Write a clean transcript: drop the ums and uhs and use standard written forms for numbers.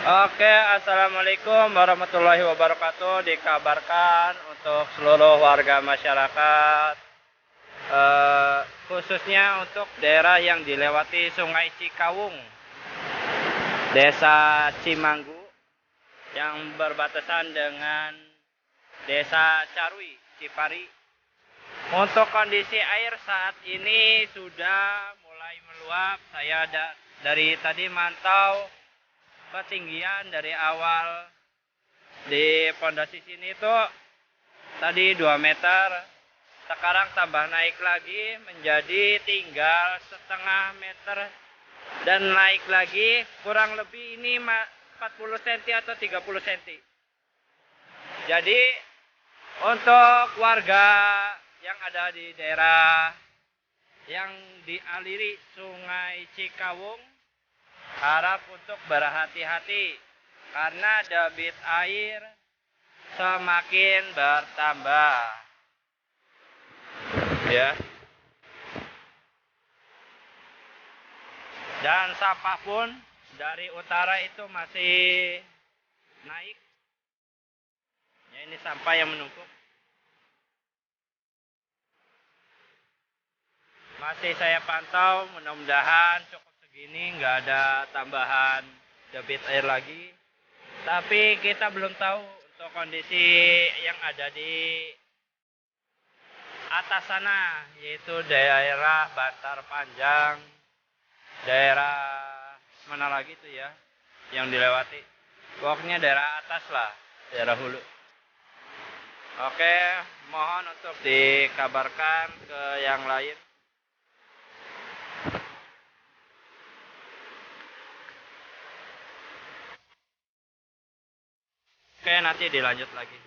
Oke, assalamualaikum warahmatullahi wabarakatuh. Dikabarkan untuk seluruh warga masyarakat, khususnya untuk daerah yang dilewati Sungai Cikawung, Desa Cimanggu, yang berbatasan dengan Desa Carui, Cipari. Untuk kondisi air saat ini sudah mulai meluap. Saya dari tadi mantau ketinggian dari awal di pondasi sini tuh tadi 2 meter, sekarang tambah naik lagi menjadi tinggal setengah meter dan naik lagi kurang lebih ini 40 cm atau 30 cm. Jadi untuk warga yang ada di daerah yang dialiri Sungai Cikawung harap untuk berhati-hati karena debit air semakin bertambah. Ya. Dan sampah pun dari utara itu masih naik. Ya, ini sampah yang menumpuk. Masih saya pantau, mudah-mudahan cukup segini, nggak ada tambahan debit air lagi. Tapi kita belum tahu untuk kondisi yang ada di atas sana, yaitu daerah Bantar Panjang, daerah mana lagi tuh ya yang dilewati. Pokoknya daerah atas lah, daerah hulu. Oke, mohon untuk dikabarkan ke yang lain. Oke, nanti dilanjut lagi.